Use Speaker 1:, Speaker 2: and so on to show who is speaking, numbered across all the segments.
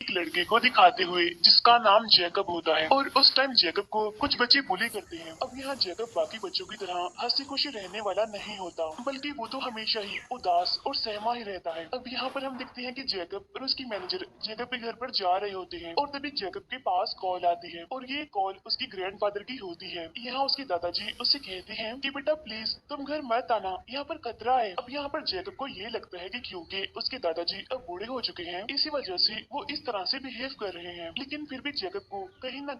Speaker 1: एक लड़के को दिखाते हुए जिसका नाम जैकब होता है और उस टाइम जैकब को कुछ बच्चे बुली करते हैं। अब यहाँ जैकब बाकी बच्चों की तरह हंसी खुशी रहने वाला नहीं होता, बल्कि वो तो हमेशा ही उदास और सहमा ही रहता है। अब यहाँ पर हम देखते हैं कि जैकब और उसकी मैनेजर जैकब के घर पर जा रहे होते हैं और तभी जैकब के पास कॉल आती है और ये कॉल उसकी ग्रैंडफादर की होती है। यहाँ उसके दादाजी उससे कहते हैं कि बेटा प्लीज तुम घर मत आना, यहाँ पर खतरा है। अब यहाँ पर जैकब को ये लगता है कि क्योंकि उसके दादाजी अब बूढ़े हो चुके हैं, इसी वजह से वो इस तरह से बिहेव कर रहे हैं, लेकिन फिर भी जैकब को कहीं ना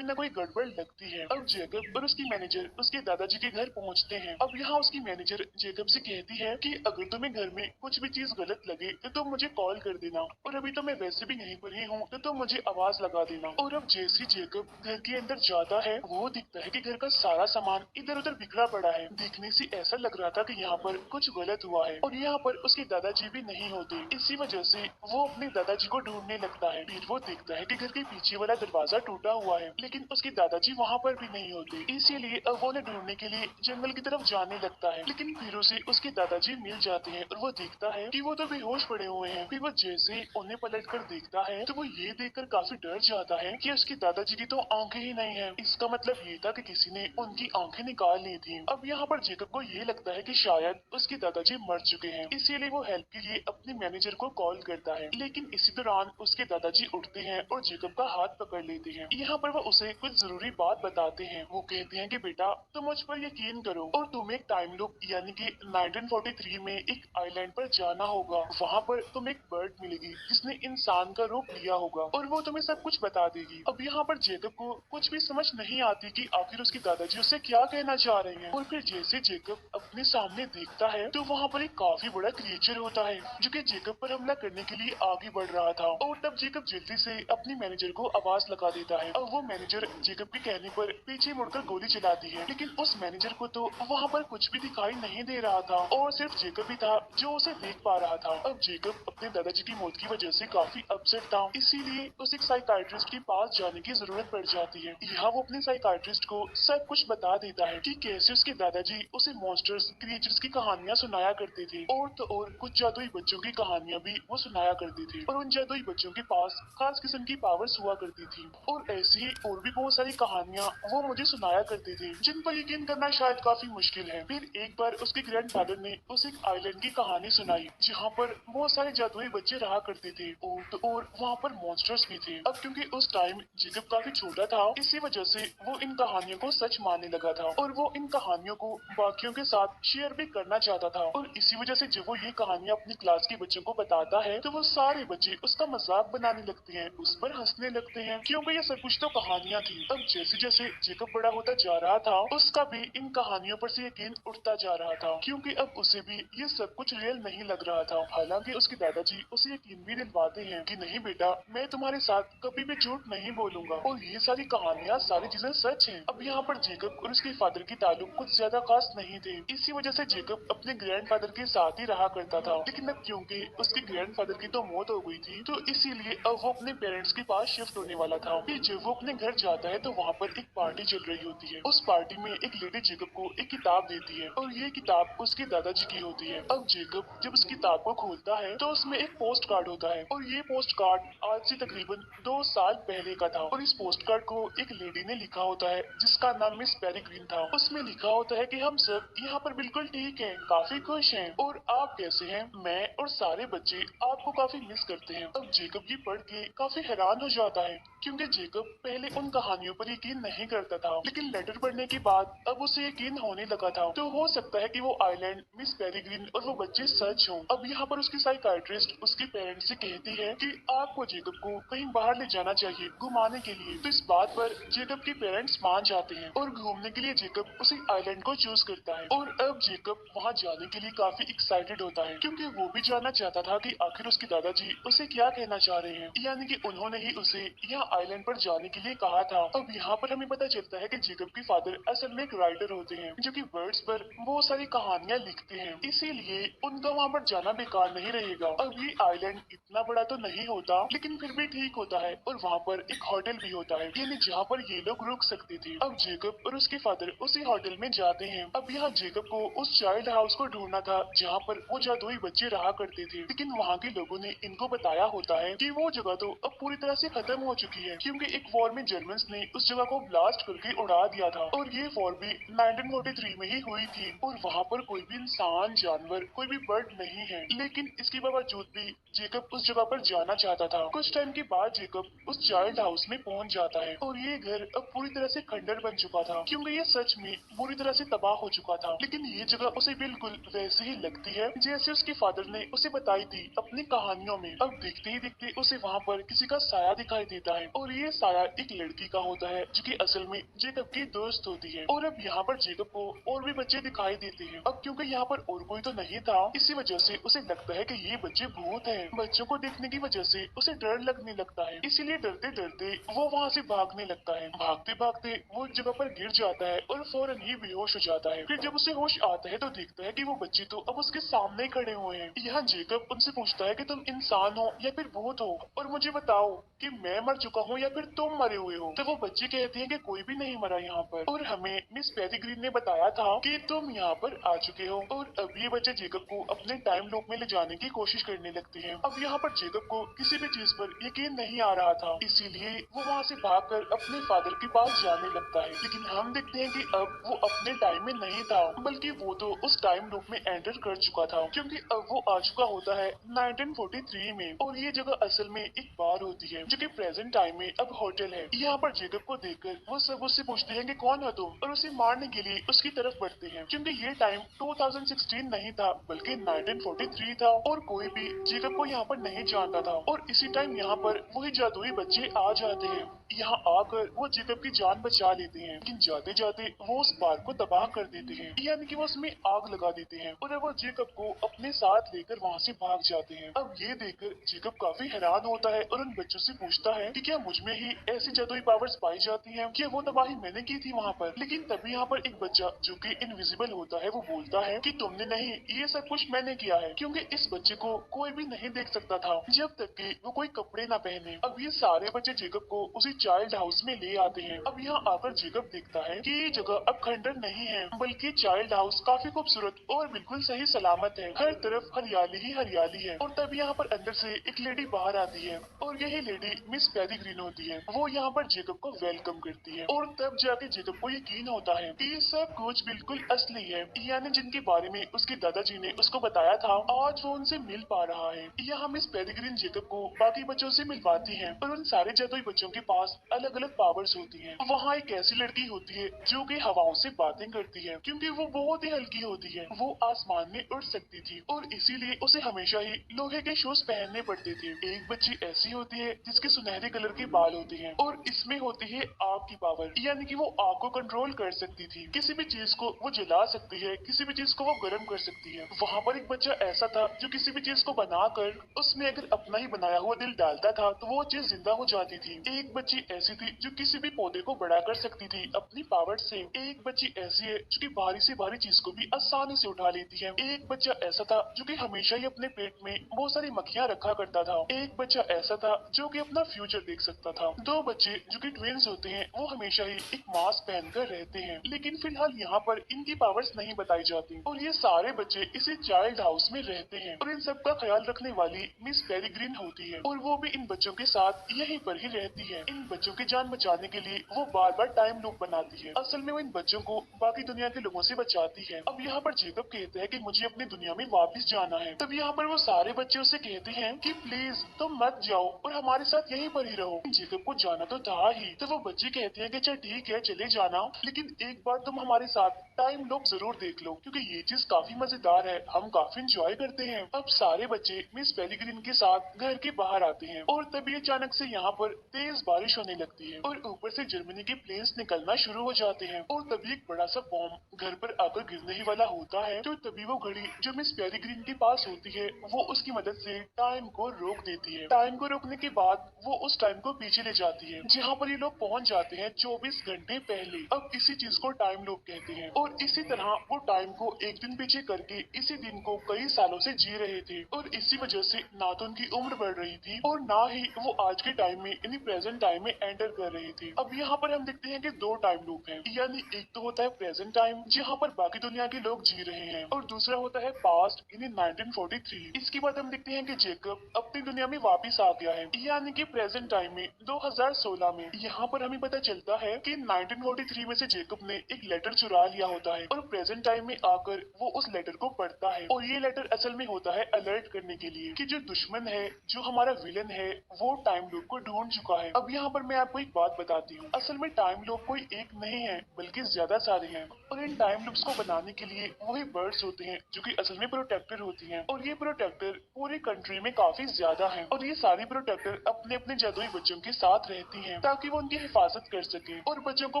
Speaker 1: कोई गड़बड़ लगती है। अब जैकब और उसकी मैनेजर उसके दादाजी के घर पहुंचते हैं। अब यहाँ उसकी मैनेजर जैकब से कहती है कि अगर तुम्हें घर में कुछ भी चीज गलत लगे तो तुम मुझे कॉल कर देना, और अभी तो मैं वैसे भी नहीं पर ही हूँ तो तुम मुझे आवाज लगा देना। और अब जैसे ही जैकब घर के अंदर जाता है, वो दिखता है कि घर का सारा सामान इधर उधर बिखरा पड़ा है। देखने से ऐसा लग रहा था कि यहाँ पर कुछ गलत हुआ है, और यहाँ पर उसके दादाजी भी नहीं होते। इसी वजह से वो अपने दादाजी को ढूंढने लगता है। फिर वो देखता है कि घर के पीछे वाला दरवाजा टूटा हुआ है, लेकिन उसके दादाजी वहाँ पर भी नहीं होते। इसीलिए अब वो उन्हें ढूंढने के लिए जंगल की तरफ जाने लगता है, लेकिन फिर उसे उसके दादाजी मिल जाते हैं और वो देखता है कि वो तो बेहोश पड़े हुए हैं। फिर वो जैसे उन्हें पलट कर देखता है तो वो ये देखकर काफी डर जाता है कि उसके दादाजी की तो आंखें ही नहीं है। इसका मतलब ये था कि किसी ने उनकी आंखें निकाल ली थी। अब यहाँ पर जैकब को ये लगता है कि शायद उसके दादाजी मर चुके हैं, इसीलिए वो हेल्प के लिए अपने मैनेजर को कॉल करता है। लेकिन इसी दौरान उसके दादाजी उठते हैं और जैकब का हाथ पकड़ लेते हैं। यहाँ पर वो उसे कुछ जरूरी बात बताते हैं। वो कहते हैं कि बेटा तुम मुझ पर यकीन करो और तुम्हें एक टाइम लूप यानी कि 1943 में एक आइलैंड पर जाना होगा। वहाँ पर तुम्हें एक बर्ड मिलेगी जिसने इंसान का रूप लिया होगा और वो तुम्हें सब कुछ बता देगी। अब यहाँ पर जैकब को कुछ भी समझ नहीं आती कि आखिर उसके दादाजी उससे क्या कहना चाह रहे हैं। और फिर जैसे जैकब अपने सामने देखता है तो वहाँ पर एक काफी बड़ा क्रिएचर होता है जो कि जैकब पर हमला करने के लिए आगे बढ़ रहा था। और तब जैकब जल्दी से अपने मैनेजर को आवाज लगा देता है। अब वो मैनेजर जैकब के कहने पर पीछे मुड़कर गोली चलाती है, लेकिन उस मैनेजर को तो वहाँ पर कुछ भी दिखाई नहीं दे रहा था और सिर्फ जैकब ही था जो उसे देख पा रहा था। अब जैकब अपने दादाजी की मौत की वजह से काफी अपसेट था, इसीलिए उसे एक साइकाइट्रिस्ट के पास जाने की जरूरत पड़ जाती है। यहाँ वो अपने साइकाइट्रिस्ट को सब कुछ बता देता है कि कैसे उसके दादाजी उसे मॉन्स्टर्स क्रिएचर्स की कहानियां सुनाया करते थे, और तो और कुछ जादुई बच्चों की कहानियां भी वो सुनाया करते थे, और उन जादुई बच्चों के पास खास किस्म की पावर्स हुआ करती थी। और ऐसी ही और भी बहुत सारी कहानियां वो मुझे सुनाया करते थे जिन पर यकीन करना शायद काफी मुश्किल है। फिर एक बार उसके ग्रैंडफादर ने उसे एक आइलैंड की कहानी सुनाई जहाँ पर बहुत सारे जादुई बच्चे रहा करते थे, और तो और वहाँ पर मॉन्स्टर्स भी थे। अब क्योंकि उस टाइम जैकब काफी छोटा था, इसी वजह से वो इन कहानियों को सच मानने लगा था और वो इन कहानियों को बाकियों के साथ शेयर भी करना चाहता था। और इसी वजह से जब वो ये कहानियां अपनी क्लास के बच्चों को बताता है तो वो सारे बच्चे उसका मजाक बनाने लगते हैं, उस पर हंसने लगते हैं, क्योंकि ये सब कुछ तो कहानियां थी। अब जैसे जैसे जैकब बड़ा होता जा रहा था, उसका भी इन कहानियों पर से यकीन उठता जा रहा था, क्योंकि अब उसे भी ये सब कुछ रियल नहीं लग रहा था। हालांकि उसके दादाजी उसे यकीन भी दिलवाते हैं कि नहीं बेटा, मैं तुम्हारे साथ कभी भी झूठ नहीं बोलूंगा और ये सारी कहानियां सारी चीजें सच हैं। अब यहाँ पर जैकब और उसके फादर की ताल्लुक कुछ ज्यादा खास नहीं थे, इसी वजह से जैकब अपने ग्रैंडफादर के साथ ही रहा करता था। लेकिन अब क्योंकि उसके ग्रैंडफादर की तो मौत हो गई थी, तो इसीलिए अब वो अपने पेरेंट्स के पास शिफ्ट होने वाला था। फिर जब वो अपने घर जाता है तो वहाँ पर एक पार्टी चल रही होती है। उस पार्टी में एक लेडी जैकब को एक किताब देती है और ये किताब उसके दादाजी की होती है। अब जैकब जब उस किताब को खोलता है तो उसमें एक पोस्ट कार्ड होता है, और ये पोस्ट कार्ड आज से तकरीबन 2 साल पहले का था। और इस पोस्ट कार्ड को एक लेडी ने लिखा होता है जिसका नाम मिस पेरिग्रीन था। उसमें लिखा होता है कि हम सब यहाँ पर बिल्कुल ठीक हैं, काफी खुश हैं, और आप कैसे हैं? मैं और सारे बच्चे आपको काफी मिस करते हैं। अब जैकब ये पढ़ के काफी हैरान हो जाता है, क्योंकि जैकब पहले उन कहानियों पर यकीन नहीं करता था, लेकिन लेटर पढ़ने के बाद अब उसे यकीन होने लगा था। तो हो सकता है कि वो आइलैंड, मिस पेरिग्रीन और वो बच्चे सच हों। अब यहाँ पर उसकी साइकाइट्रिस्ट उसके पेरेंट्स से कहती है कि आपको जैकब को कहीं बाहर ले जाना चाहिए घुमाने के लिए। तो इस बात पर जैकब के पेरेंट्स मान जाते हैं और घूमने के लिए जैकब उसी आइलैंड को चूज करता है। और अब जैकब वहाँ जाने के लिए काफी एक्साइटेड होता है, क्योंकि वो भी जानना चाहता था कि आखिर उसके दादाजी उसे क्या कहना चाह रहे हैं, यानी कि उन्होंने ही उसे यहाँ आइलैंड पर जाने के लिए कहा था। अब यहाँ पर हमें पता चलता है कि जैकब के फादर असल में एक राइटर होते हैं जो कि वर्ड्स पर बहुत सारी कहानियां लिखते हैं, इसीलिए उनका वहाँ पर जाना बेकार नहीं रहेगा। अब ये आइलैंड इतना बड़ा तो नहीं होता, लेकिन फिर भी ठीक होता है, और वहाँ पर एक होटल भी होता है, यानी जहाँ पर ये लोग रुक सकते थे। अब जैकब और उसके फादर उसी होटल में जाते हैं। अब यहाँ जैकब को उस चाइल्ड हाउस को ढूंढना था जहाँ पर वो जादुई बच्चे रहा करते थे, लेकिन वहाँ के लोगों ने इनको बताया होता है कि वो जगह तो अब पूरी तरह से खत्म हो चुकी है, क्योंकि एक वॉर में जर्मन्स ने उस जगह को ब्लास्ट करके उड़ा दिया था और ये वॉर भी 1943 में ही हुई थी और वहाँ पर कोई भी इंसान, जानवर, कोई भी बर्ड नहीं है। लेकिन इसके बावजूद भी जेकब उस जगह पर जाना चाहता था। कुछ टाइम के बाद जेकब उस चाइल्ड हाउस में पहुंच जाता है और ये घर अब पूरी तरह से खंडर बन चुका था, क्योंकि ये सच में पूरी तरह से तबाह हो चुका था। लेकिन ये जगह उसे बिल्कुल वैसे ही लगती है जैसे उसके फादर ने उसे बताई थी अपनी कहानियों में। अब देखते ही देखते उसे वहाँ पर किसी का साया दिखाई देता है और ये साया एक लड़की का होता है जो कि असल में जेकब की दोस्त होती है। और अब यहाँ पर जेकब को और भी बच्चे दिखाई देते हैं। अब क्योंकि यहाँ पर और कोई तो नहीं था, इसी वजह से उसे लगता है कि ये बच्चे भूत हैं। बच्चों को देखने की वजह से उसे डर लगने लगता है, इसीलिए डरते डरते वो वहाँ से भागने लगता है। भागते भागते वो जगह पर गिर जाता है और फौरन ही बेहोश हो जाता है। फिर जब उसे होश आता है तो देखता है कि वो बच्चे तो अब उसके सामने ही खड़े हुए हैं। यहाँ जेकब उनसे पूछता है कि तुम इंसान हो या फिर भूत हो, और मुझे बताओ कि मैं मर चुका हूँ या फिर तुम मरे हुए हो। तो वो बच्चे कहते हैं कि कोई भी नहीं मरा यहाँ पर, और हमें मिस पेरिग्रीन ने बताया था कि तुम यहाँ पर आ चुके हो। और अब ये बच्चे जेकब को अपने टाइम लूप में ले जाने की कोशिश करने लगते हैं। अब यहाँ पर जेकब को किसी भी चीज पर यकीन नहीं आ रहा था, इसीलिए वो वहाँ से भागकर अपने फादर के पास जाने लगता है। लेकिन हम देखते हैं कि अब वो अपने टाइम में नहीं था, बल्कि वो तो उस टाइम लूप में एंटर कर चुका था, क्योंकि अब वो आ चुका होता है 1943 में। और ये जगह असल में एक बार होती है जो कि प्रेजेंट टाइम में अब होटल है। यहाँ पर जेकब को देखकर वो सब उससे पूछते हैं कि कौन हो तुम, और उसे मारने के लिए उसकी तरफ बढ़ते हैं, क्योंकि ये टाइम 2016 नहीं था बल्कि 1943 था और कोई भी जेकब को यहाँ पर नहीं जानता था। और इसी टाइम यहाँ पर वही जादुई बच्चे आ जाते हैं। यहाँ आकर वो जेकब की जान बचा लेते हैं, लेकिन जाते जाते वो उस पार्क को तबाह कर देते हैं, यानी कि वो उसमें आग लगा देते हैं और अब वो जेकब को अपने साथ लेकर वहाँ से भाग जाते हैं। अब ये देखकर जेकब काफी हैरान होता है और उन बच्चों से पूछता है कि क्या मुझ में ही ऐसी जादुई पावर्स पाई जाती हैं? क्या वो तबाही मैंने की थी वहाँ पर? लेकिन तभी यहाँ पर एक बच्चा जो कि इनविजिबल होता है वो बोलता है कि तुमने नहीं, ये सब कुछ मैंने किया है, क्योंकि इस बच्चे को कोई भी नहीं देख सकता था जब तक कि वो कोई कपड़े ना पहने। अब ये सारे बच्चे जेकब को उसी चाइल्ड हाउस में ले आते हैं। अब यहाँ आकर जेकब देखता है कि ये जगह अब खंडर नहीं है, बल्कि चाइल्ड हाउस काफी खूबसूरत और बिल्कुल सही सलामत है। हर तरफ हरियाली ही हरियाली है। और तब यहाँ पर अंदर से एक लेडी बाहर आती है और यही लेडी मिस पेरिग्रीन होती है। वो यहाँ पर जेकब को वेलकम करती है और तब जाके जेकब को यकीन होता है कि ये सब कुछ बिल्कुल असली है, यानी जिनके बारे में उसके दादाजी ने उसको बताया था, आज वो उनसे मिल पा रहा है। यहाँ मिस पेरिग्रीन जेकब को बाकी बच्चों से मिलवाती है और उन सारे जादुई बच्चों के पास अलग अलग पावर्स होती हैं। वहाँ एक ऐसी लड़की होती है जो कि हवाओं से बातें करती है, क्योंकि वो बहुत ही हल्की होती है। वो आसमान में उड़ सकती थी और इसीलिए उसे हमेशा ही लोहे के शूज पहनने पड़ते थे। एक बच्ची ऐसी होती है जिसके सुनहरे कलर के बाल होते हैं और इसमें होती है आग की पावर, यानी कि वो आग को कंट्रोल कर सकती थी। किसी भी चीज को वो जला सकती है, किसी भी चीज को वो गर्म कर सकती है। वहाँ पर एक बच्चा ऐसा था जो किसी भी चीज को बनाकर उसमें अगर अपना ही बनाया हुआ दिल डालता था तो वो चीज जिंदा हो जाती थी। एक बच्ची ऐसी थी जो किसी भी पौधे को बड़ा कर सकती थी अपनी पावर से। एक बच्ची ऐसी है जो कि भारी से भारी चीज को भी आसानी से उठा लेती है। एक बच्चा ऐसा था जो कि हमेशा ही अपने पेट में बहुत सारी मक्खियां रखा करता था। एक बच्चा ऐसा था जो कि अपना फ्यूचर देख सकता था। दो बच्चे जो कि ट्विंस होते हैं वो हमेशा ही एक मास्क पहनकर रहते हैं, लेकिन फिलहाल यहाँ पर इनकी पावर्स नहीं बताई जाती। और ये सारे बच्चे इसी चाइल्ड हाउस में रहते हैं और इन सब का ख्याल रखने वाली मिस पेरिग्रीन होती है और वो भी इन बच्चों के साथ यहीं पर ही रहती है। इन बच्चों की जान बचाने के लिए वो बार बार टाइम लूप बनाती है। असल में वो इन बच्चों को बाकी दुनिया के लोगों से बचाती है। अब यहाँ पर जेकब कहते हैं कि मुझे अपनी दुनिया में वापस जाना है। तब यहाँ पर वो सारे बच्चे उसे कहते हैं कि प्लीज तुम मत जाओ और हमारे साथ यहीं पर ही रहो। जेकब को जाना तो था ही, तो वो बच्चे कहते हैं कि चल ठीक है चले जाना, लेकिन एक बार तुम हमारे साथ टाइम लूप जरूर देख लो, क्योंकि ये चीज काफी मजेदार है, हम काफी इंजॉय करते हैं। अब सारे बच्चे मिस पेरिग्रीन के साथ घर के बाहर आते हैं और तभी अचानक से यहाँ पर तेज बारिश होने लगती है और ऊपर से जर्मनी के प्लेन्स निकलना शुरू हो जाते हैं और तभी एक बड़ा सा बॉम्ब घर पर आकर गिरने ही वाला होता है। तो तभी वो घड़ी जो मिस पेरिग्रीन के पास होती है वो उसकी मदद से टाइम को रोक देती है। टाइम को रोकने के बाद वो उस टाइम को पीछे ले जाती है जहाँ पर ये लोग पहुँच जाते हैं 24 घंटे पहले। अब इसी चीज को टाइम लूप कहते हैं और इसी तरह वो टाइम को एक दिन पीछे करके इसी दिन को कई सालों से जी रहे थे और इसी वजह से ना तो उनकी उम्र बढ़ रही थी और ना ही वो आज के टाइम में यानी प्रेजेंट टाइम में एंटर कर रहे थे। अब यहाँ पर हम देखते हैं कि दो टाइम लूप हैं, यानी एक तो होता है प्रेजेंट टाइम जहाँ पर बाकी दुनिया के लोग जी रहे हैं और दूसरा होता है पास्ट यानी 1943। इसके बाद हम देखते हैं कि जेकब अपनी दुनिया दुनिया में वापस आ गया है, यानी कि प्रेजेंट टाइम में 2016 में। यहाँ पर हमें पता चलता है कि 1943 में से जेकब ने एक लेटर चुरा लिया होता है और प्रेजेंट टाइम में आकर वो उस लेटर को पढ़ता है, और ये लेटर असल में होता है अलर्ट करने के लिए कि जो दुश्मन है, जो हमारा विलन है, वो टाइम लूप को ढूंढ चुका है। अब यहाँ पर मैं आपको एक बात बताती हूँ, असल में टाइम लूप कोई एक नहीं है बल्कि ज्यादा सारे हैं, और इन टाइम लूप्स को बनाने के लिए वही बर्ड्स होते हैं जो कि असल में प्रोटेक्टर होती हैं, और ये प्रोटेक्टर पूरी कंट्री में काफी ज्यादा हैं, और ये सारी प्रोटेक्टर अपने अपने जादुई बच्चों के साथ रहती हैं ताकि वो उनकी हिफाजत कर सके, और बच्चों को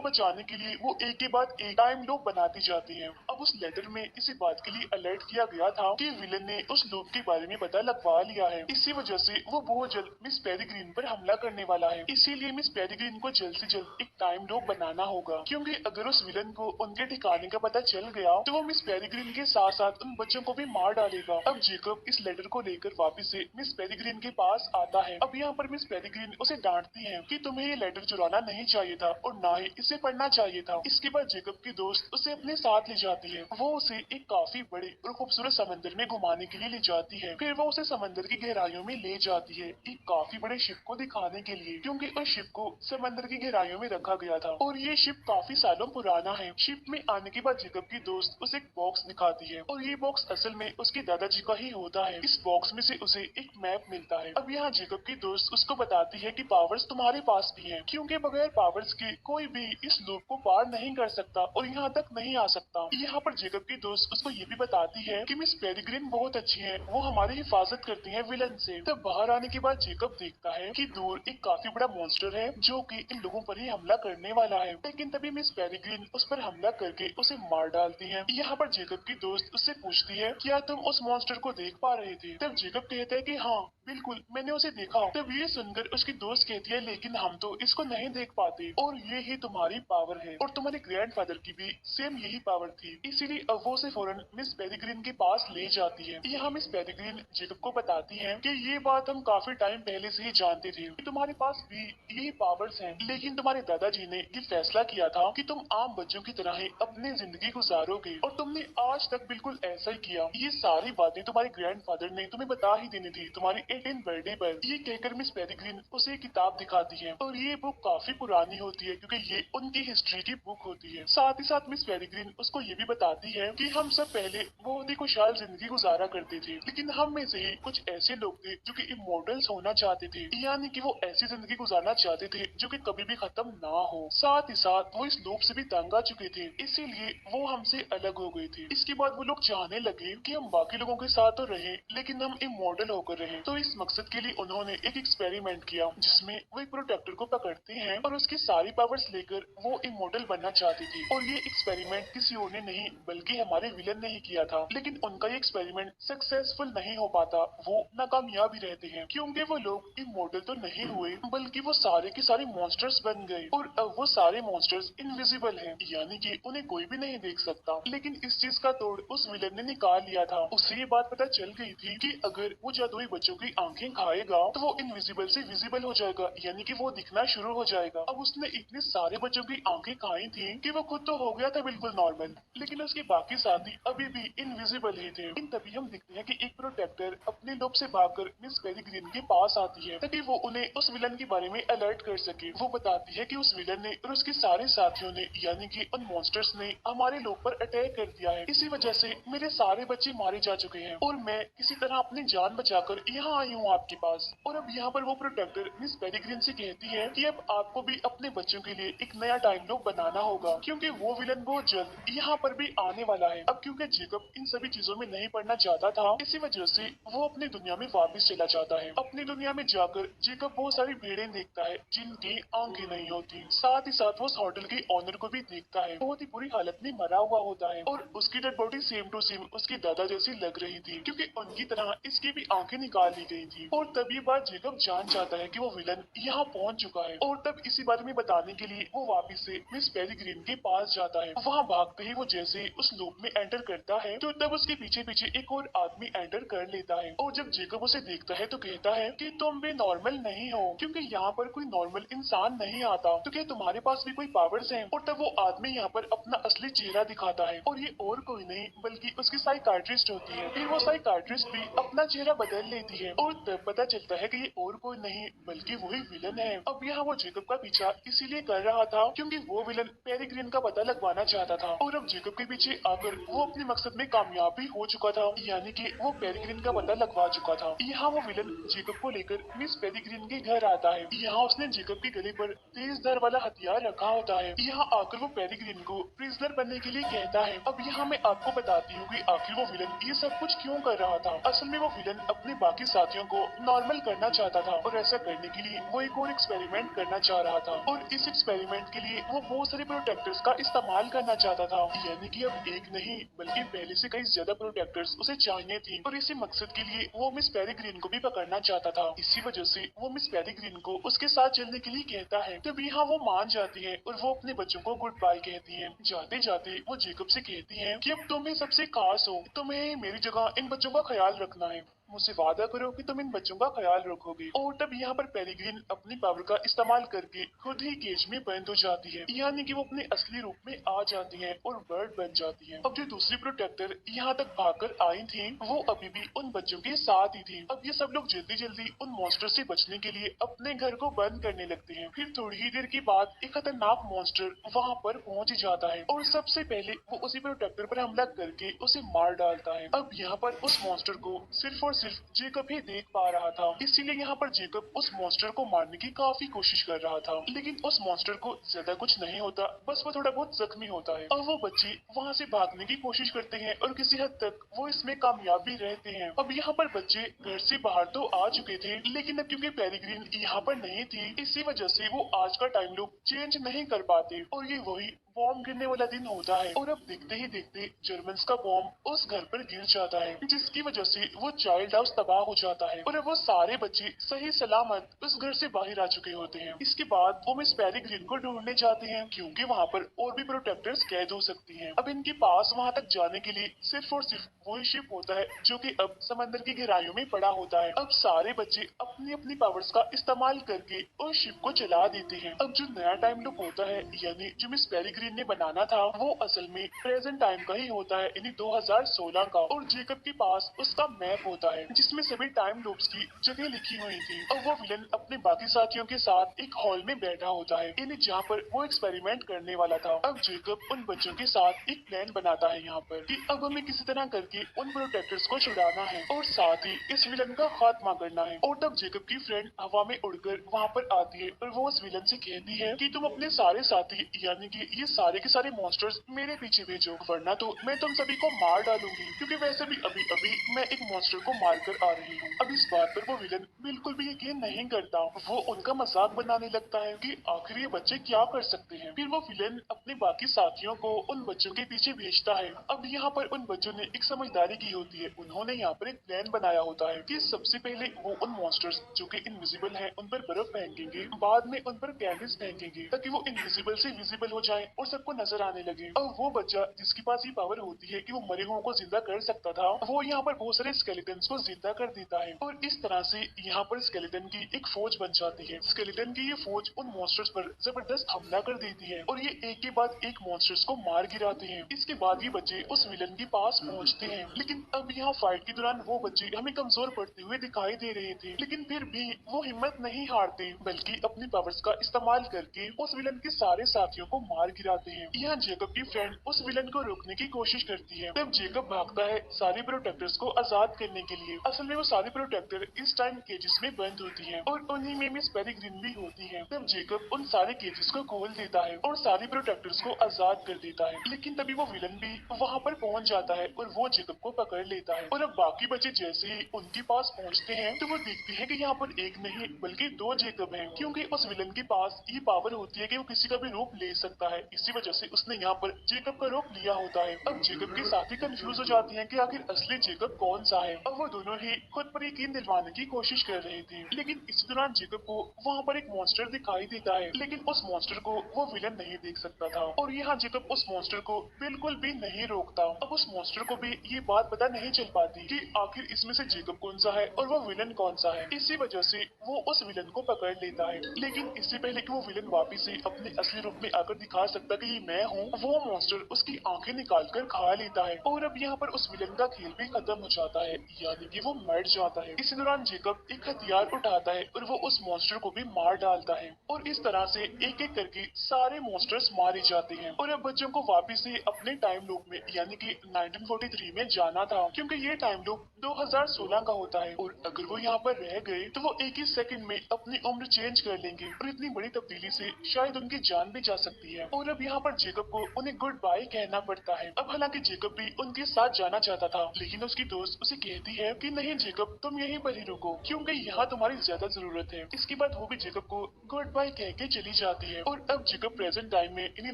Speaker 1: बचाने के लिए वो एक के बाद एक टाइम लूप बनाती जाती हैं। अब उस लेटर में इसी बात के लिए अलर्ट किया गया था कि विलन ने उस लूप के बारे में पता लगवा लिया है, इसी वजह से वो बहुत जल्द मिस पेरिग्रीन पर हमला करने वाला है। इसीलिए मिस पेरिग्रीन को जल्द से जल्द एक टाइम लूप बनाना होगा, क्योंकि अगर उस विलन को उनके ठिकाने का पता चल गया तो वो मिस पेरिग्रीन के साथ साथ उन बच्चों को भी मार डालेगा। अब जेकब इस लेटर को लेकर वापस से मिस पेरिग्रीन के पास आता है। अब यहाँ पर मिस पेरिग्रीन उसे डांटती है कि तुम्हें ये लेटर चुराना नहीं चाहिए था और ना ही इसे पढ़ना चाहिए था। इसके बाद जेकब की दोस्त उसे अपने साथ ले जाती है, वो उसे एक काफी बड़े और खूबसूरत समंदर में घुमाने के लिए ले जाती है। फिर वो उसे समंदर की गहराइयों में ले जाती है एक काफी बड़े शिप को दिखाने के लिए, क्योंकि उस शिप को समंदर की गहराइयों में रखा गया था और ये शिप काफी सालों पुराना है। शिप में आने के बाद जेकब की दोस्त उसे एक बॉक्स दिखाती है, और ये बॉक्स असल में उसके दादाजी का ही होता है। इस बॉक्स में से उसे एक मैप मिलता है। अब यहाँ जेकब की दोस्त उसको बताती है कि पावर्स तुम्हारे पास भी हैं, क्योंकि बगैर पावर्स के कोई भी इस लूप को पार नहीं कर सकता और यहाँ तक नहीं आ सकता। यहाँ पर जेकब की दोस्त उसको ये भी बताती है कि मिस पेरिग्रीन बहुत अच्छी है, वो हमारी हिफाजत करती है विलन से। तब बाहर आने के बाद जेकब देखता है कि दूर एक काफी बड़ा मॉन्स्टर है जो कि इन लोगों पर ही हमला करने वाला है, लेकिन तभी मिस पेरिग्रीन उस पर हमला करके उसे मार डालती है। यहाँ पर जेकब की दोस्त उससे पूछती है क्या तुम उस मॉन्स्टर को देख पा रहे थे? तब जेकब कहता है कि हाँ बिल्कुल मैंने उसे देखा। तब ये सुनकर उसकी दोस्त कहती है लेकिन हम तो इसको नहीं देख पाते, और ये ही तुम्हारी पावर है, और तुम्हारे ग्रैंडफादर की भी सेम यही पावर थी। इसीलिए अब वो उसे फौरन मिस पेरिग्रीन के पास ले जाती है। यहाँ मिस पेरिग्रीन जेकब को बताती है कि ये बात हम काफी टाइम पहले से ही जानते थे कि तुम्हारे पास भी यही पावर्स हैं, लेकिन तुम्हारे दादाजी ने ये फैसला किया था कि तुम आम बच्चों की तरह ही अपनी जिंदगी गुजारोगे, और तुमने आज तक बिल्कुल ऐसा ही किया। ये सारी बातें तुम्हारे ग्रैंडफादर ने तुम्हें बता ही देनी थी तुम्हारी 18th बर्थडे पर। ये कहकर मिस पेरिग्रीन उसे एक किताब दिखाती है, और ये बुक काफी पुरानी होती है क्योंकि ये उनकी हिस्ट्री की बुक होती है। साथ ही साथ मिस पेरिग्रीन उसको ये भी बताती है कि हम सब पहले बहुत ही खुशहाल जिंदगी गुजारा करते थे, लेकिन हम में से ही कुछ ऐसे लोग थे जो कि इमोर्टल्स होना चाहते थे, यानी कि वो ऐसी जिंदगी गुजारना चाहते थे जो कि कभी भी खत्म ना हो। साथ ही साथ वो इस लूप से भी तंग आ चुके थे, इसीलिए वो हमसे अलग हो गए थे। इसके बाद वो लोग चाहने लगे कि हम बाकी लोगों के साथ तो रहें, लेकिन हम इमोर्टल होकर रहें। तो इस मकसद के लिए उन्होंने एक एक्सपेरिमेंट किया जिसमें वो एक प्रोटेक्टर को पकड़ते हैं और उसकी सारी पावर्स लेकर वो इमोर्टल बनना चाहती थी। और ये एक्सपेरिमेंट किसी और ने नहीं बल्कि हमारे विलन ने ही किया था, लेकिन उनका ये एक्सपेरिमेंट सक्सेसफुल नहीं हो पाता, वो नाकामयाब ही रहते हैं, क्योंकि वो लोग इमोर्टल तो नहीं हुए बल्कि वो सारे के सारे मॉन्स्टर्स बन गए, और अब वो सारे मॉन्स्टर्स इनविजिबल हैं, यानी कि उन्हें कोई भी नहीं देख सकता। लेकिन इस चीज का तोड़ उस विलन ने निकाल लिया था। उसे ये बात पता चल गई थी कि अगर वो जादुई बच्चों की आंखें खाएगा तो वो इनविजिबल से विजिबल हो जाएगा, यानी कि वो दिखना शुरू हो जाएगा। अब उसने इतने सारे बच्चों की आंखें खाई थी कि वो खुद तो हो गया था बिल्कुल नॉर्मल, लेकिन उसके बाकी साथी अभी भी इनविजिबल ही थे। इन तभी हम देखते हैं कि एक प्रोटेक्टर अपने लोब से भागकर मिस पेरिग्रीन के पास आती है ताकि वो उन्हें उस विलन के बारे में अलर्ट कर सके। वो बताती है कि उस विलन ने और उसके सारे साथियों ने, यानी कि उन मॉन्स्टर्स ने हमारे लोग पर अटैक कर दिया है। इसी वजह से मेरे सारे बच्चे मारे जा चुके हैं और मैं किसी तरह अपनी जान बचाकर यहाँ आई हूँ आपके पास। और अब यहाँ पर वो प्रोटेक्टर मिस पेरिग्रीन से कहती है कि अब आपको भी अपने बच्चों के लिए एक नया टाइम लूप बनाना होगा, क्योंकि वो विलन बहुत जल्द यहाँ पर भी आने वाला है। अब क्योंकि जेकब इन सभी चीजों में नहीं पढ़ना चाहता था, इसी वजह से वो अपनी दुनिया में वापस चला जाता है। अपनी दुनिया में जाकर जेकब बहुत सारी भेड़ें देखता है जिनकी आंखें नहीं होती। साथ ही साथ वो उस होटल के ऑनर को भी देखता है, बहुत ही बुरी हालत में मरा हुआ होता है, और उसकी dead body same to same उसकी दादा जैसी लग रही थी, क्योंकि उनकी तरह इसकी भी आंखें निकाल ली गई थी। और तभी बात जेकब जान जाता है कि वो विलन यहाँ पहुंच चुका है, और तब इसी बारे में बताने के लिए वो वापिस से मिस पेरिग्रीन के पास जाता है। वहाँ भागते ही वो जैसे जैसे उस लूप में एंटर करता है तो तब उसके पीछे पीछे एक और आदमी एंटर कर लेता है, और जब जेकब उसे देखता है तो कहता है कि तुम भी नॉर्मल नहीं हो, क्योंकि यहाँ पर कोई नॉर्मल इंसान नहीं आता, तो क्या तुम्हारे पास भी कोई पावर्स हैं? और तब वो आदमी यहाँ पर अपना असली चेहरा दिखाता है, और ये और कोई नहीं बल्कि उसकी साइकाट्रिस्ट होती है। फिर वो साइकाट्रिस्ट भी अपना चेहरा बदल लेती है, और तब पता चलता है कि ये और कोई नहीं बल्कि वही विलन है। अब यहाँ वो जेकब का पीछा इसीलिए कर रहा था क्योंकि वो विलन पेरिग्रिन का पता लगवाना चाहता था, और अब जेकब के पीछे आकर वो अपने मकसद में कामयाब भी हो चुका था, यानी कि वो पेरिग्रिन का पता लगवा चुका था। यहाँ वो विलन जेकब को लेकर मिस पेरिग्रिन के घर आता है। यहाँ उसने जेकब के गले पर तेज धार वाला हथियार रखा होता है। यहाँ आकर वो पेरिग्रिन को प्रिजनर बनने के लिए कहता है। अब यहाँ मैं आपको बताती हूँ कि आखिर वो विलन ये सब कुछ क्यों कर रहा था। असल में वो विलन अपने बाकी साथियों को नॉर्मल करना चाहता था, और ऐसा करने के लिए वो एक और एक्सपेरिमेंट करना चाह रहा था, और इस एक्सपेरिमेंट के लिए वो बहुत सारे प्रोटेक्टर्स का इस्तेमाल करना चाहता था, यानी कि अब एक नहीं बल्कि पहले से कई ज्यादा प्रोटेक्टर्स उसे चाहिए थी, और इसी मकसद के लिए वो मिस पेरिग्रिन को भी पकड़ना चाहता था। इसी वजह से वो मिस पेरिग्रिन को उसके साथ चलने के लिए कहता है। तब यहाँ वो मान जाती है और वो अपने बच्चों को गुड बाय कहती है। जाते जाते वो जेकब से कहती है कि अब तुम ही सबसे खास हो, तुम्हें मेरी जगह इन बच्चों का ख्याल रखना है, मुझसे वादा करो कि तुम इन बच्चों का ख्याल रखोगे। और तब यहाँ पर पेरिग्रिन अपनी पावर का इस्तेमाल करके खुद ही केज में बंद हो जाती है, यानी कि वो अपने असली रूप में आ जाती है और बर्ड बन जाती है। अब जो दूसरी प्रोटेक्टर यहाँ तक भागकर आई थी वो अभी भी उन बच्चों के साथ ही थी। अब ये सब लोग जल्दी जल्दी उन मॉन्स्टर से बचने के लिए अपने घर को बंद करने लगते हैं। फिर थोड़ी ही देर के बाद एक खतरनाक मॉन्स्टर वहाँ पर पहुँच जाता है, और सबसे पहले वो उसी प्रोटेक्टर पर हमला करके उसे मार डालता है। अब यहाँ पर उस मॉन्स्टर को सिर्फ और सिर्फ जेकब ही देख पा रहा था, इसीलिए यहाँ पर जेकब उस मॉन्स्टर को मारने की काफी कोशिश कर रहा था, लेकिन उस मॉन्स्टर को ज्यादा कुछ नहीं होता, बस वो थोड़ा बहुत जख्मी होता है। और वो बच्चे वहाँ से भागने की कोशिश करते हैं और किसी हद तक वो इसमें कामयाब भी रहते हैं। अब यहाँ पर बच्चे घर से बाहर तो आ चुके थे, लेकिन अब क्योंकि पेरिग्रिन यहाँ पर नहीं थी, इसी वजह से वो आज का टाइम लूप चेंज नहीं कर पाते, और ये वही बॉम्ब गिरने वाला दिन होता है। और अब देखते ही देखते जर्मन्स का बॉम्ब उस घर पर गिर जाता है, जिसकी वजह से वो चाइल्ड हाउस तबाह हो जाता है, और अब वो सारे बच्चे सही सलामत उस घर से बाहर आ चुके होते हैं। इसके बाद वो मिस पेरिग्रिन को ढूंढने जाते हैं, क्योंकि वहाँ पर और भी प्रोटेक्टर्स कैद हो सकती हैं। अब इनके पास वहाँ तक जाने के लिए सिर्फ और सिर्फ वही शिप होता है जो कि अब समंदर की गहराइयों में पड़ा होता है। अब सारे बच्चे अपनी अपनी पावर्स का इस्तेमाल करके उस शिप को चला देते हैं। अब जो नया टाइम लूप होता है, यानी जो मिस पेरिग्रिन ने बनाना था, वो असल में प्रेजेंट टाइम का ही होता है, यानी 2016 का, और जेकब के पास उसका मैप होता है जिसमें सभी टाइम लूप्स की जगह लिखी हुई थी। और वो विलन अपने बाकी साथियों के साथ एक हॉल में बैठा होता है, यानी जहाँ पर वो एक्सपेरिमेंट करने वाला था। अब जेकब उन बच्चों के साथ एक प्लान बनाता है यहाँ पर कि अब हमें किसी तरह करके उन प्रोटेक्टर्स को छुड़ाना है और साथ ही इस विलन का खात्मा करना है। और तब जेकब की फ्रेंड हवा में उड़कर वहाँ पर आती है और वो उस विलन से कहती है कि तुम अपने सारे साथी यानी कि ये सारे के सारे मॉन्स्टर्स मेरे पीछे भेजो, वरना तो मैं तुम सभी को मार डालूंगी, क्योंकि वैसे भी अभी अभी मैं एक मॉन्स्टर को मार कर आ रही हूँ। अब इस बात पर वो विलन बिल्कुल भी यकीन नहीं करता, वो उनका मजाक बनाने लगता है कि आखिर ये बच्चे क्या कर सकते हैं। फिर वो विलन अपने बाकी साथियों को उन बच्चों के पीछे भेजता है। अब यहाँ पर उन बच्चों ने एक समझदारी की होती है, उन्होंने यहाँ पर एक प्लान बनाया होता है कि सबसे पहले वो उन मॉन्स्टर्स जो कि इनविजिबल हैं उन पर बर्फ फेंकेंगे, बाद में उन पर कैंडल्स फेंकेंगे ताकि वो इनविजिबल से विजिबल हो जाए और सबको नजर आने लगे। और वो बच्चा जिसके पास ये पावर होती है कि वो मरे हुओं को जिंदा कर सकता था, वो यहाँ पर बहुत सारे स्केलेटन्स को जिंदा कर देता है, और इस तरह से यहाँ पर स्केलेटन की एक फौज बन जाती है। स्केलेटन की ये फौज उन मॉन्स्टर्स पर जबरदस्त हमला कर देती है, और ये एक के बाद एक मॉन्स्टर्स को मार गिराते हैं। इसके बाद ये बच्चे उस विलन के पास पहुँचते हैं, लेकिन अब यहाँ फाइट के दौरान वो बच्चे हमें कमजोर पड़ते हुए दिखाई दे रहे थे, लेकिन फिर भी वो हिम्मत नहीं हारते, बल्कि अपनी पावर्स का इस्तेमाल करके उस विलन के सारे साथियों को मार गिराते हैं। यहाँ जेकब की फ्रेंड उस विलन को रोकने की कोशिश करती है, तब जेकब भागता है सारे प्रोटेक्टर्स को आजाद करने के लिए। असल में वो सारे प्रोटेक्टर इस टाइम केजेस में बंद होती हैं, और उन्हीं में मिस पेरिग्रिन भी होती है। तब जेकब उन सारे केजेस को खोल देता है और सारे प्रोटेक्टर्स को आजाद कर देता है, लेकिन तभी वो विलन भी वहाँ पर पहुँच जाता है और वो जेकब को पकड़ लेता है। और अब बाकी बच्चे जैसे ही उनके पास पहुँचते हैं तो वो देखते हैं कि यहाँ पर एक नहीं बल्कि दो जेकब हैं, क्योंकि उस विलन के पास ये पावर होती है कि वो किसी का भी रूप ले सकता है। इसी वजह से उसने यहाँ पर जेकब का रूप लिया होता है। अब जेकब के साथी कंफ्यूज हो जाते हैं कि आखिर असली जेकब कौन सा है। अब वो दोनों ही खुद पर यकीन दिलवाने की कोशिश कर रहे थे, लेकिन इसी दौरान जेकब को वहाँ पर एक मॉन्स्टर दिखाई देता है, लेकिन उस मॉन्स्टर को वो विलन नहीं देख सकता था और यहाँ जेकब उस मॉन्स्टर को बिल्कुल भी नहीं रोकता। अब उस मॉन्स्टर को भी ये बात पता नहीं चल पाती कि आखिर इसमें से जेकब कौन सा है और वो विलन कौन सा है। इसी वजह से वो उस विलन को पकड़ लेता है, लेकिन इससे पहले कि वो विलन वापिस से अपने असली रूप में आकर दिखा सकता कि ये मैं हूँ, वो मॉन्स्टर उसकी आंखें निकाल कर खा लेता है और अब यहाँ पर उस विलन का खेल भी खत्म हो जाता है, यानी कि वो मर जाता है। इसी दौरान जेकब एक हथियार उठाता है और वो उस मॉन्स्टर को भी मार डालता है और इस तरह से एक एक करके सारे मॉन्स्टर्स मारे जाते हैं और अब बच्चों को वापिस से अपने टाइम लूप में यानी कि 1943 में जाना था, क्योंकि ये टाइम लूप 2016 का होता है और अगर वो यहाँ पर रह गए तो वो एक ही सेकंड में अपनी उम्र चेंज कर लेंगे और इतनी बड़ी तब्दीली से शायद उनकी जान भी जा सकती है। और अब यहाँ पर जेकब को उन्हें गुड बाय कहना पड़ता है। अब हालांकि जेकब भी उनके साथ जाना चाहता था, लेकिन उसकी दोस्त उसे कहती है कि नहीं जेकब, तुम यहीं पर ही रुको क्योंकि यहाँ तुम्हारी ज्यादा जरूरत है। इसके बाद वो भी जेकब को गुड बाय कह के चली जाती है और अब जेकब प्रेजेंट टाइम में इन्हीं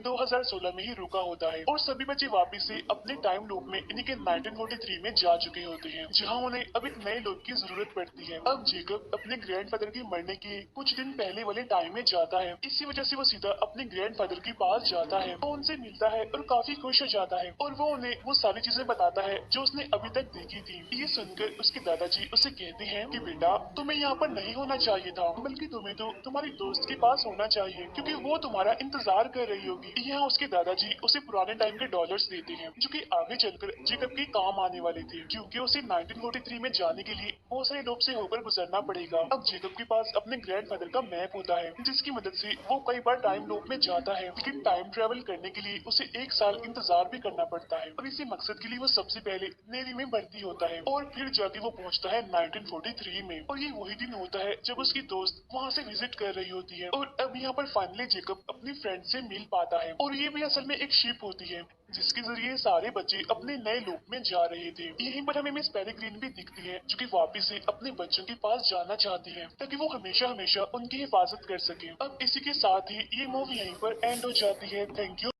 Speaker 1: 2016 में ही रुका होता है और सभी बच्चे वापिस से अपने टाइम लूप में इन्हीं के 1943 में जा चुके होते हैं, जहाँ उन्हें अब एक नए लोग की जरूरत पड़ती है। अब जेकब अपने ग्रैंडफादर के मरने के कुछ दिन पहले वाले टाइम में जाता है, इसी वजह से वो सीधा अपने ग्रैंडफादर के पास जाता है, वो उनसे मिलता है और काफी खुश हो जाता है और वो उन्हें वो सारी चीजें बताता है जो उसने अभी तक देखी थी। ये सुनकर उसके दादाजी उसे कहते हैं कि बेटा, तुम्हें यहाँ पर नहीं होना चाहिए था, बल्कि तुम्हें तो तुम्हारी दोस्त के पास होना चाहिए क्योंकि वो तुम्हारा इंतजार कर रही होगी। यहाँ उसके दादाजी उसे पुराने टाइम के डॉलर्स देते हैं जो कि आगे चलकर जेकब के काम आने वाले थे, क्योंकि उसे 1943 में जाने के लिए बहुत सारे लोग से होकर गुजरना पड़ेगा। अब जेकब के पास अपने ग्रैंडफादर का मैप होता है जिसकी मदद से वो कई बार टाइम लूप में जाता है, लेकिन टाइम ट्रेवल करने के लिए उसे 1 साल इंतजार भी करना पड़ता है और इसी मकसद के लिए वो सबसे पहले नेवी में भर्ती होता है और फिर जाके वो पहुंचता है 1943 में। और ये वही दिन होता है जब उसकी दोस्त वहाँ से विजिट कर रही होती है और अब यहाँ पर फाइनली जेकब अपनी फ्रेंड से मिल पाता है और ये भी असल में एक शिप होती है जिसके जरिए सारे बच्चे अपने नए लूप में जा रहे थे। यहीं पर हमें मिस पेरेग्रीन भी दिखती है जो कि वापिस से अपने बच्चों के पास जाना चाहती है ताकि वो हमेशा हमेशा उनकी हिफाजत कर सके। अब इसी के साथ ही ये मूवी यहीं पर एंड हो जाती है। Thank you.